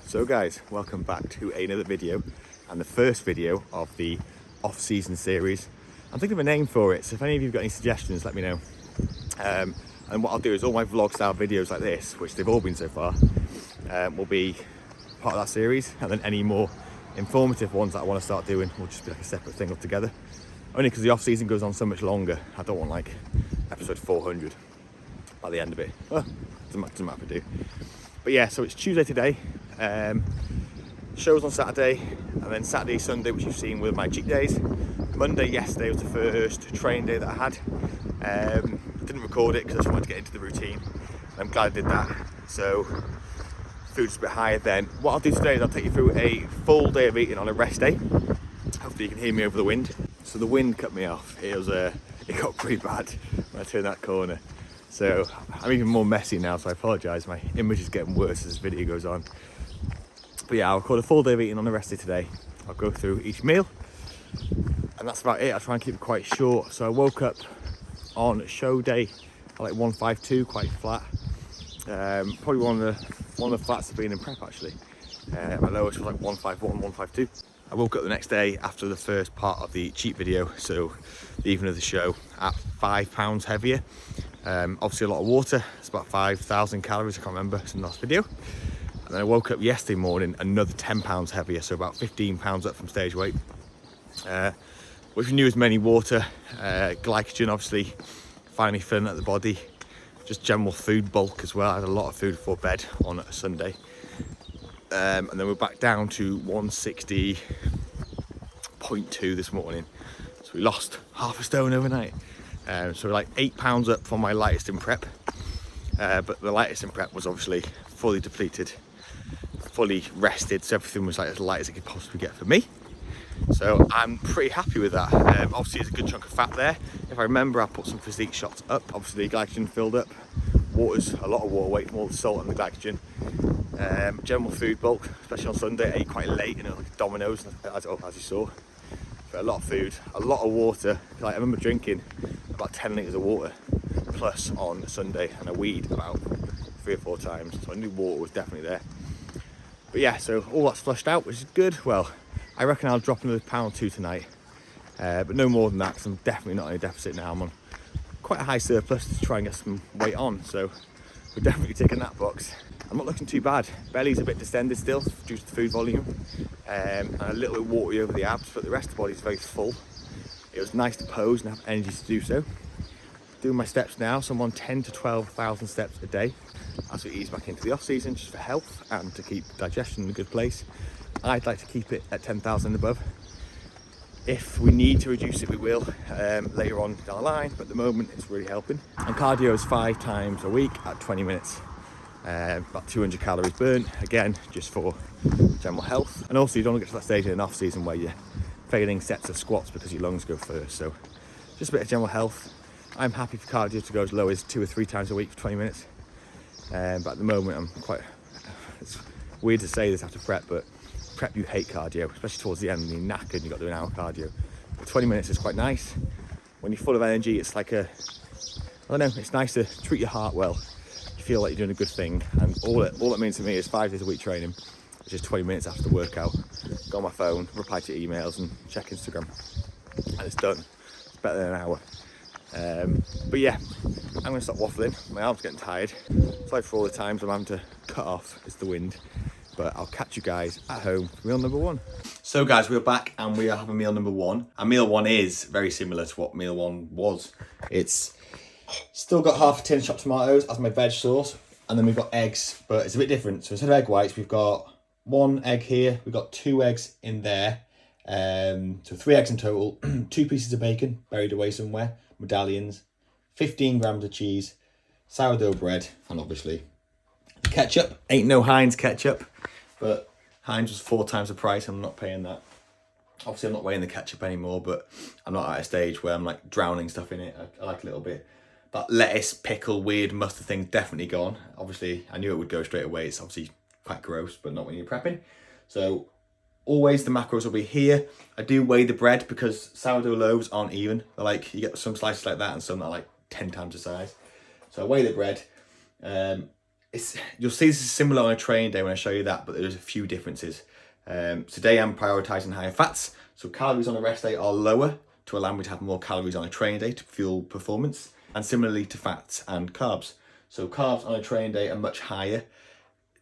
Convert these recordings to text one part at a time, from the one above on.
So guys, welcome back to another video and the first video of the off-season series. I'm thinking of a name for it, so if any of you have got any suggestions, let me know. And what I'll do is all my vlog style videos like this, which they've all been so far, will be part of that series, and then any more informative ones that I want to start doing will just be like a separate thing altogether. Only because the off-season goes on so much longer, I don't want like episode 400 by the end of it. Well, doesn't matter if I do. But yeah, so it's Tuesday today. Shows on Saturday, and then Saturday, Sunday, which you've seen with my cheat days. Monday, yesterday, was the first training day that I had. Didn't record it because I just wanted to get into the routine. I'm glad I did that. So food's a bit higher then. What I'll do today is I'll take you through a full day of eating on a rest day. Hopefully you can hear me over the wind. So the wind cut me off. It got pretty bad when I turned that corner. So I'm even more messy now, so I apologise. My image is getting worse as this video goes on. But yeah, I'll record a full day of eating on the rest day today. I'll go through each meal, and that's about it. I'll try and keep it quite short. So I woke up on show day at like 152, quite flat. Probably one of the flats have been in prep actually. My lowest was like 151, 152. I woke up the next day after the first part of the cheat video, so the evening of the show, at 5 pounds heavier. Obviously a lot of water. It's about 5,000 calories. I can't remember. It's in the last video. And then I woke up yesterday morning another 10 pounds heavier, so about 15 pounds up from stage weight. Which we knew was mainly water, glycogen obviously finally filling at the body, just general food bulk as well. I had a lot of food before bed on a Sunday. And then we're back down to 160.2 this morning. So we lost half a stone overnight. So we're like 8 pounds up from my lightest in prep. But the lightest in prep was obviously fully depleted, fully rested, so everything was like as light as it could possibly get for me. So I'm pretty happy with that. Obviously there's a good chunk of fat there. If I remember, I put some Physique shots up. Obviously glycogen filled up. Water's a lot of water weight from all the salt and the glycogen. General food bulk, especially on Sunday. I ate quite late, like Domino's, as you saw. But a lot of food, a lot of water. Like I remember drinking about 10 litres of water plus on Sunday, and I weed about 3 or 4 times. So I knew water was definitely there. But yeah, so all that's flushed out, which is good. Well, I reckon I'll drop another pound or 2 tonight, but no more than that, because I'm definitely not in a deficit now. I'm on quite a high surplus to try and get some weight on, so we're definitely ticking that box. I'm not looking too bad. Belly's a bit distended still due to the food volume, and a little bit watery over the abs, but the rest of the body's very full. It was nice to pose and have energy to do so. Doing my steps now, so I'm on 10 to 12,000 steps a day as we ease back into the off season, just for health and to keep digestion in a good place. I'd like to keep it at 10,000 and above. If we need to reduce it, we will later on down the line, but at the moment it's really helping. And cardio is 5 times a week at 20 minutes. About 200 calories burnt, again, just for general health. And also you don't want to get to that stage in an off season where you're failing sets of squats because your lungs go first. So just a bit of general health. I'm happy for cardio to go as low as 2 or 3 times a week for 20 minutes. But at the moment it's weird to say this after prep, but prep you hate cardio, especially towards the end when you're knackered and you've got to do an hour cardio. But 20 minutes is quite nice. When you're full of energy, it's like I don't know, it's nice to treat your heart well. You feel like you're doing a good thing, and all it means to me is 5 days a week training, which is 20 minutes after the workout. Go on my phone, reply to emails and check Instagram, and it's done. It's better than an hour. But yeah, I'm going to stop waffling. My arm's getting tired. Sorry for all the times I'm having to cut off, it's the wind. But I'll catch you guys at home for meal number 1. So guys, we're back and we are having meal number 1. And meal 1 is very similar to what meal 1 was. It's still got half a tin of chopped tomatoes as my veg sauce. And then we've got eggs, but it's a bit different. So instead of egg whites, we've got 1 egg here. We've got 2 eggs in there. So 3 eggs in total. 2 pieces of bacon buried away somewhere. Medallions. 15 grams of cheese. Sourdough bread. And obviously ketchup. Ain't no Heinz ketchup, but Heinz was 4 times the price. I'm not paying that. Obviously I'm not weighing the ketchup anymore, but I'm not at a stage where I'm like drowning stuff in it. I like a little bit. That lettuce, pickle, weird mustard thing definitely gone. Obviously I knew it would go straight away. It's obviously quite gross, but not when you're prepping. So always the macros will be here. I do weigh the bread because sourdough loaves aren't even. They're like, you get some slices like that and some that are like 10 times the size. So I weigh the bread. You'll see this is similar on a training day when I show you that, but there's a few differences. Today I'm prioritizing higher fats, so calories on a rest day are lower to allow me to have more calories on a training day to fuel performance, and similarly to fats and carbs. So carbs on a training day are much higher,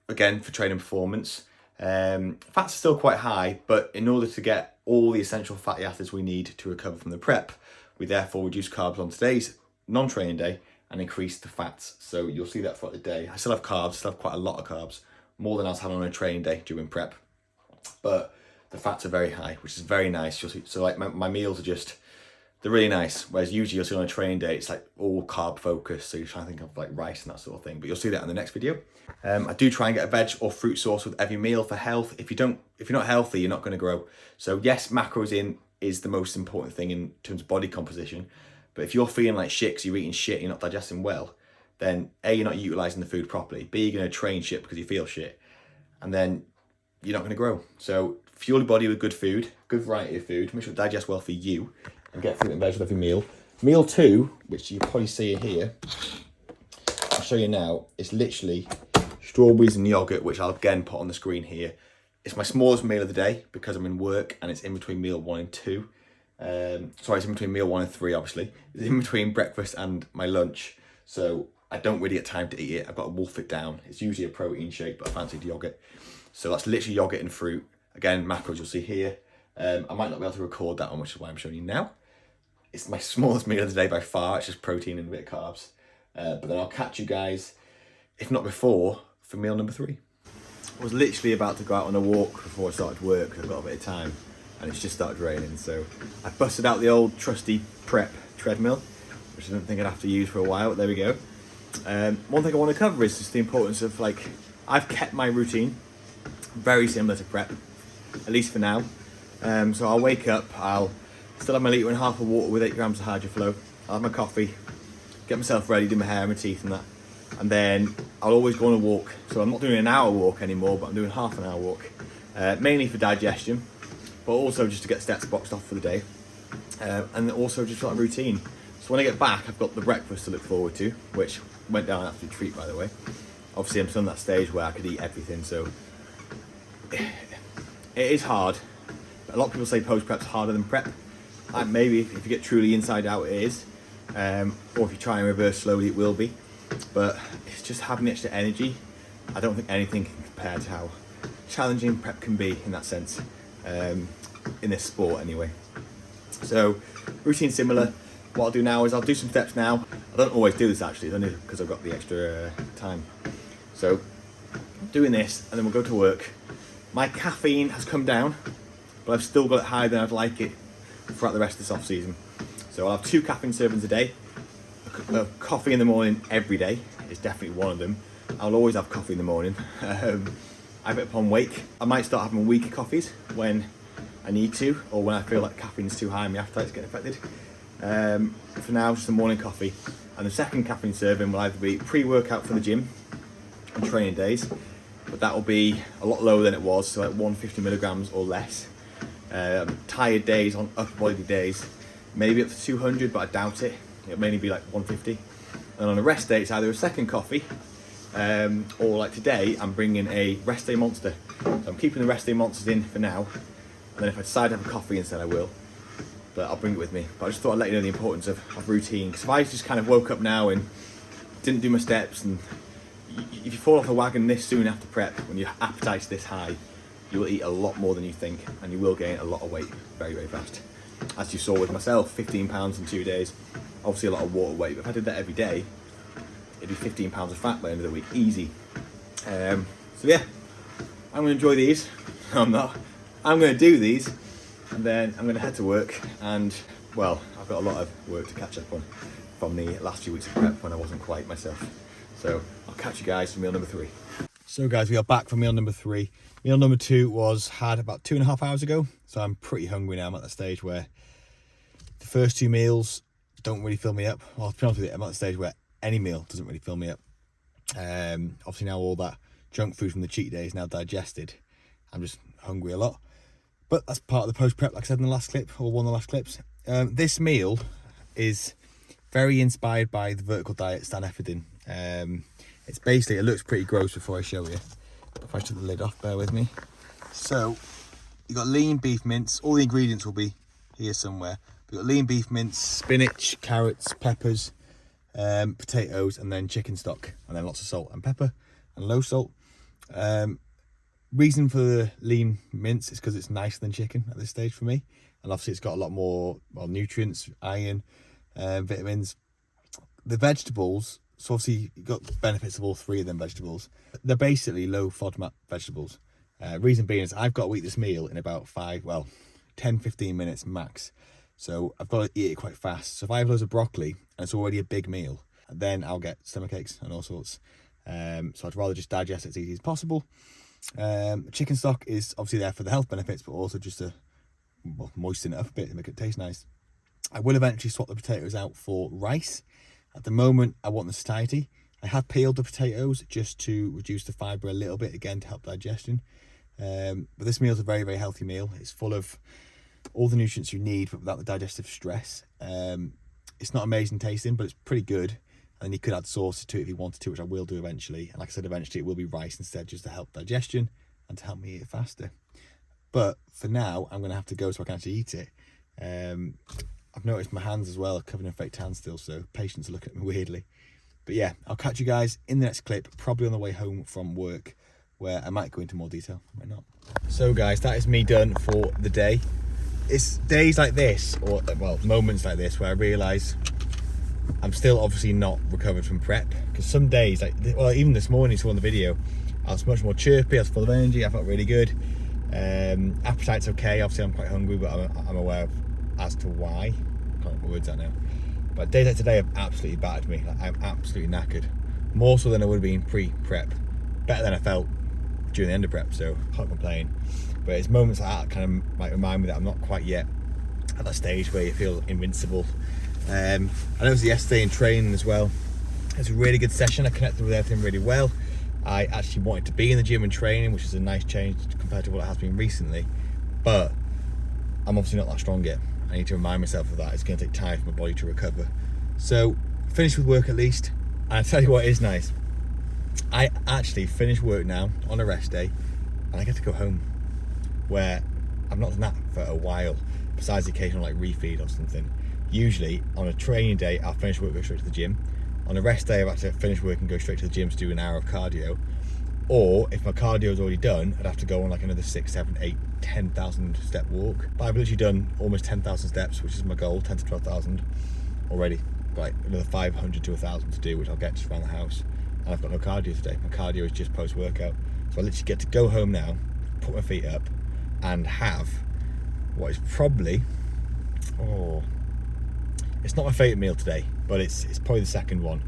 again for training performance. Fats are still quite high, but in order to get all the essential fatty acids we need to recover from the prep, we therefore reduce carbs on today's non-training day and increase the fats. So you'll see that throughout the day. I still have carbs, still have quite a lot of carbs, more than I was having on a training day during prep, but the fats are very high, which is very nice. You'll see, so like my meals are they're really nice, whereas usually you'll see on a training day it's like all carb focused, so you're trying to think of like rice and that sort of thing, but you'll see that in the next video. I do try and get a veg or fruit source with every meal for health. If you're not healthy, you're not going to grow. So yes, macros in is the most important thing in terms of body composition, but if you're feeling like shit because you're eating shit and you're not digesting well, then A, you're not utilising the food properly, B, you're going to train shit because you feel shit, and then you're not going to grow. So fuel your body with good food, good variety of food, make sure it digests well for you, and get fruit and veg with every meal. Meal 2, which you probably see here, I'll show you now, it's literally strawberries and yogurt, which I'll again put on the screen here. It's my smallest meal of the day because I'm in work and it's in between meal 1 and 2. Sorry, it's in between meal 1 and 3, obviously. It's in between breakfast and my lunch, so I don't really get time to eat it. I've got to wolf it down. It's usually a protein shake, but I fancied yogurt. So that's literally yogurt and fruit. Again, macros you'll see here. I might not be able to record that one, which is why I'm showing you now. It's my smallest meal of the day by far. It's just protein and a bit of carbs. But then I'll catch you guys, if not before, for meal number 3. I was literally about to go out on a walk before I started work because I've got a bit of time, and it's just started raining. So I busted out the old trusty prep treadmill, which I don't think I'd have to use for a while, but there we go. One thing I want to cover is just the importance of, like, I've kept my routine very similar to prep, at least for now. So I'll wake up, I'll still have my 1.5 litres of water with 8 grams of HydroFlow, I'll have my coffee, get myself ready, do my hair and my teeth and that, and then I'll always go on a walk. So I'm not doing an hour walk anymore, but I'm doing half an hour walk, mainly for digestion, but also just to get steps boxed off for the day, and also just for like routine. So when I get back, I've got the breakfast to look forward to, which went down an absolute treat, by the way. Obviously I'm still in that stage where I could eat everything, so it is hard. A lot of people say post-prep's harder than prep. Maybe if you get truly inside out, it is. Or if you try and reverse slowly, it will be. But it's just having the extra energy. I don't think anything can compare to how challenging prep can be in that sense, in this sport anyway. So routine similar. What I'll do now is I'll do some steps now. I don't always do this actually, it's only because I've got the extra time. So I'm doing this and then we'll go to work. My caffeine has come down, but I've still got it higher than I'd like it throughout the rest of this off season. So I'll have 2 caffeine servings a day. A coffee in the morning every day is definitely one of them. I'll always have coffee in the morning. I have it upon wake. I might start having weaker coffees when I need to, or when I feel like caffeine's too high and my appetite's getting affected. For now, just a morning coffee. And the second caffeine serving will either be pre-workout for the gym on training days, but that will be a lot lower than it was, so like 150 milligrams or less. Tired days, on upper body days, maybe up to 200, but I doubt it. It'll mainly be like 150. And on a rest day, it's either a second coffee, or like today, I'm bringing a rest day monster. So I'm keeping the rest day monsters in for now, and then if I decide to have a coffee instead, I will. But I'll bring it with me. But I just thought I'd let you know the importance of routine. Because if I just kind of woke up now and didn't do my steps, and if you fall off the wagon this soon after prep, when your appetite's this high, you will eat a lot more than you think, and you will gain a lot of weight very, very fast. As you saw with myself, 15 pounds in 2 days. Obviously a lot of water weight, but if I did that every day, it'd be 15 pounds of fat by the end of the week, easy. So yeah, I'm gonna enjoy these. I'm not. I'm gonna do these, and then I'm gonna head to work, and well, I've got a lot of work to catch up on from the last few weeks of prep when I wasn't quite myself. So I'll catch you guys for meal number 3. So guys, we are back for meal number 3. Meal number 2 was had about 2.5 hours ago, so I'm pretty hungry now. I'm at the stage where the first 2 meals don't really fill me up. Well, to be honest with you, I'm at the stage where any meal doesn't really fill me up. Obviously now all that junk food from the cheat day is now digested. I'm just hungry a lot. But that's part of the post-prep, like I said in the last clip, or one of the last clips. This meal is very inspired by the vertical diet Stan Efferdin. It's basically, it looks pretty gross before I show you. If I took the lid off, bear with me. So, you've got lean beef mince. All the ingredients will be here somewhere. We've got lean beef mince, spinach, carrots, peppers, potatoes, and then chicken stock. And then lots of salt and pepper and low salt. Reason for the lean mince is because it's nicer than chicken at this stage for me. And obviously it's got a lot more, well, nutrients, iron, vitamins. The vegetables, so obviously you've got benefits of all three of them vegetables. They're basically low FODMAP vegetables. Reason being is I've got to eat this meal in about 10-15 minutes max. So I've got to eat it quite fast. So if I have loads of broccoli and it's already a big meal, then I'll get stomach aches and all sorts. So I'd rather just digest it as easy as possible. Chicken stock is obviously there for the health benefits, but also just to moisten it up a bit and make it taste nice. I will eventually swap the potatoes out for rice. At the moment, I want the satiety. I have peeled the potatoes just to reduce the fibre a little bit, again, to help digestion. But this meal is a very, very healthy meal. It's full of all the nutrients you need, but without the digestive stress. It's not amazing tasting, but it's pretty good. And you could add sauce to it if you wanted to, which I will do eventually. And like I said, eventually it will be rice instead, just to help digestion and to help me eat it faster. But for now, I'm going to have to go so I can actually eat it. I've noticed my hands as well are covered in fake tan still, so patients are looking at me weirdly. But yeah, I'll catch you guys in the next clip, probably on the way home from work, where I might go into more detail, I might not. So guys, that is me done for the day. It's days like this, or well, moments like this, where I realise I'm still obviously not recovered from prep. Because some days, like, well, even this morning you saw in the video, I was much more chirpy, I was full of energy, I felt really good. Appetite's okay, obviously I'm quite hungry, but I'm aware of as to why. I can't put words out now. But days like today have absolutely battered me. Like, I'm absolutely knackered. More so than I would have been pre-prep. Better than I felt during the end of prep, so can't complain. But it's moments like that kind of might remind me that I'm not quite yet at that stage where you feel invincible. I know it was yesterday in training as well. It was a really good session. I connected with everything really well. I actually wanted to be in the gym and training, which is a nice change compared to what it has been recently. But I'm obviously not that strong yet. I need to remind myself of that. It's going to take time for my body to recover. So, finished with work at least. And I tell you what is nice. I actually finished work now on a rest day, and I get to go home, where I've not done that for a while, besides the occasional like refeed or something. Usually on a training day, I'll finish work, go straight to the gym. On a rest day, I've had to finish work and go straight to the gym to do an hour of cardio. Or if my cardio is already done, I'd have to go on like another 6, 7, 8, 10,000 step walk. But I've literally done almost 10,000 steps, which is my goal, 10 to 12,000 already. Like another 500 to 1,000 to do, which I'll get just around the house. And I've got no cardio today. My cardio is just post-workout. So I literally get to go home now, put my feet up, and have what is probably, it's not my favourite meal today, but it's probably the second one.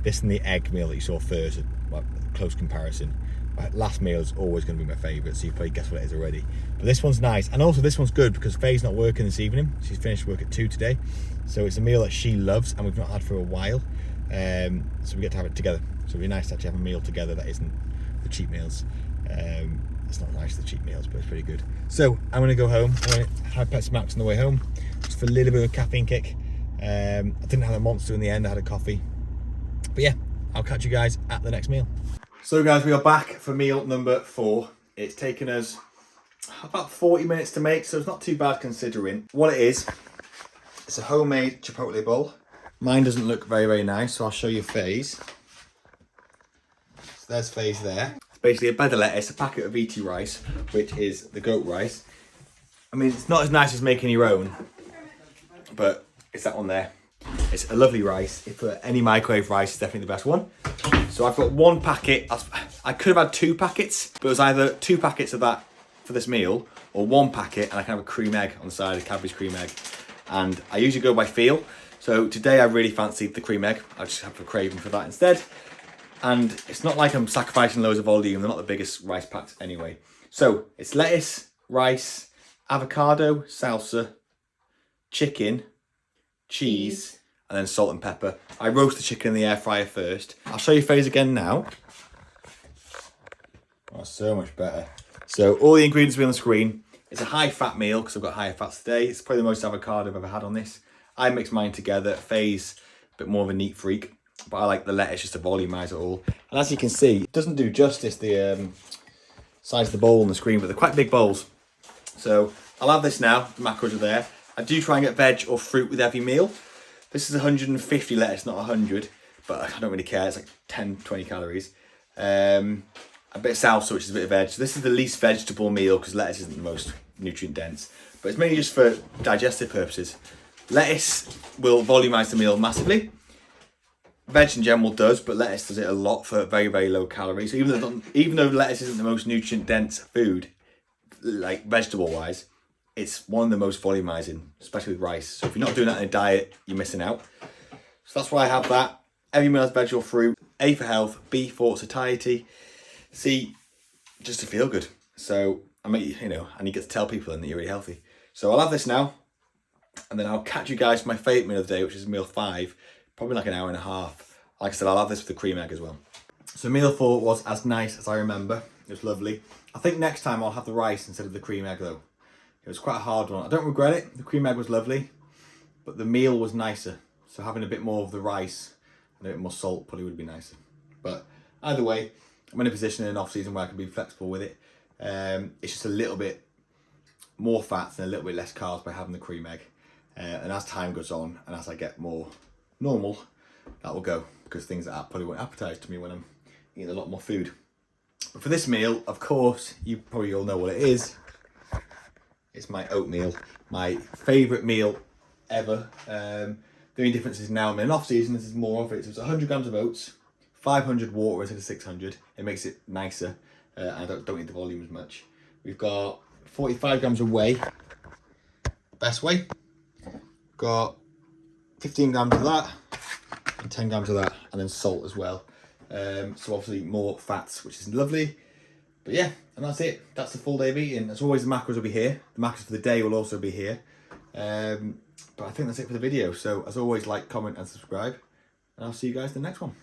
This and the egg meal that you saw first, well, close comparison. My last meal is always going to be my favourite, so you probably guess what it is already. But this one's nice, and also this one's good because Faye's not working this evening. She's finished work at 2 today, so it's a meal that she loves and we've not had for a while. So we get to have it together. So it'd be nice to actually have a meal together that isn't the cheap meals. It's not nice, the cheap meals, but it's pretty good. So I'm going to go home. I'm going to have Pepsi Max on the way home, just for a little bit of a caffeine kick. I didn't have a Monster in the end, I had a coffee. But yeah, I'll catch you guys at the next meal. So guys, we are back for meal number 4. It's taken us about 40 minutes to make, so it's not too bad considering. What it is, it's a homemade chipotle bowl. Mine doesn't look very, very nice, so I'll show you Faye's. So there's Faye's there. It's basically a bed of lettuce, a packet of VT rice, which is the goat rice. I mean, it's not as nice as making your own, but it's that one there. It's a lovely rice. If any microwave rice is definitely the best one. So I've got 1 packet. I could have had 2 packets, but it was either 2 packets of that for this meal, or 1 packet, and I can have a cream egg on the side, a Cadbury's cream egg. And I usually go by feel. So today I really fancied the cream egg. I just have a craving for that instead. And it's not like I'm sacrificing loads of volume. They're not the biggest rice packs anyway. So it's lettuce, rice, avocado, salsa, chicken, cheese, and then salt and pepper. I roast the chicken in the air fryer first. I'll show you Faye's again now. Oh, so much better. So all the ingredients will be on the screen. It's a high fat meal because I've got higher fats today. It's probably the most avocado I've ever had on this. I mix mine together. Faye's a bit more of a neat freak. but I like the lettuce just to volumise it all. And as you can see, it doesn't do justice the size of the bowl on the screen, but they're quite big bowls. So I'll have this now, the macros are there. I do try and get veg or fruit with every meal. This is 150 lettuce, not 100, but I don't really care, it's like 10, 20 calories. A bit of salsa, which is a bit of veg. So this is the least vegetable meal because lettuce isn't the most nutrient dense, but it's mainly just for digestive purposes. Lettuce will volumise the meal massively. Veg in general does, but lettuce does it a lot for very, very low calories. So even though lettuce isn't the most nutrient dense food, like vegetable wise, it's one of the most volumizing, especially with rice. So if you're not doing that in a diet, you're missing out. So that's why I have that. Every meal has veg or fruit. A for health, B for satiety, C just to feel good. So I make and you get to tell people then that you're really healthy. So I'll have this now, and then I'll catch you guys for my favourite meal of the day, which is meal 5, probably like an hour and a half. Like I said, I'll have this with the cream egg as well. So meal 4 was as nice as I remember. It was lovely. I think next time I'll have the rice instead of the cream egg though. It was quite a hard one. I don't regret it. The cream egg was lovely, but the meal was nicer. So having a bit more of the rice and a bit more salt probably would be nicer. But either way, I'm in a position in an off season where I can be flexible with it. It's just a little bit more fats and a little bit less carbs by having the cream egg. And as time goes on and as I get more normal, that will go, because things like that probably won't appetise to me when I'm eating a lot more food. But for this meal, of course, you probably all know what it is. It's my oatmeal, my favourite meal ever. The only difference is now I'm in off season, this is more of it. So it's 100 grams of oats, 500 water instead of 600. It makes it nicer. I don't need the volume as much. We've got 45 grams of whey, best whey. Got 15 grams of that and 10 grams of that, and then salt as well. So obviously more fats, which is lovely. But yeah, and that's it. That's the full day of eating. As always, the macros will be here. The macros for the day will also be here. But I think that's it for the video. So as always, like, comment and subscribe. And I'll see you guys in the next one.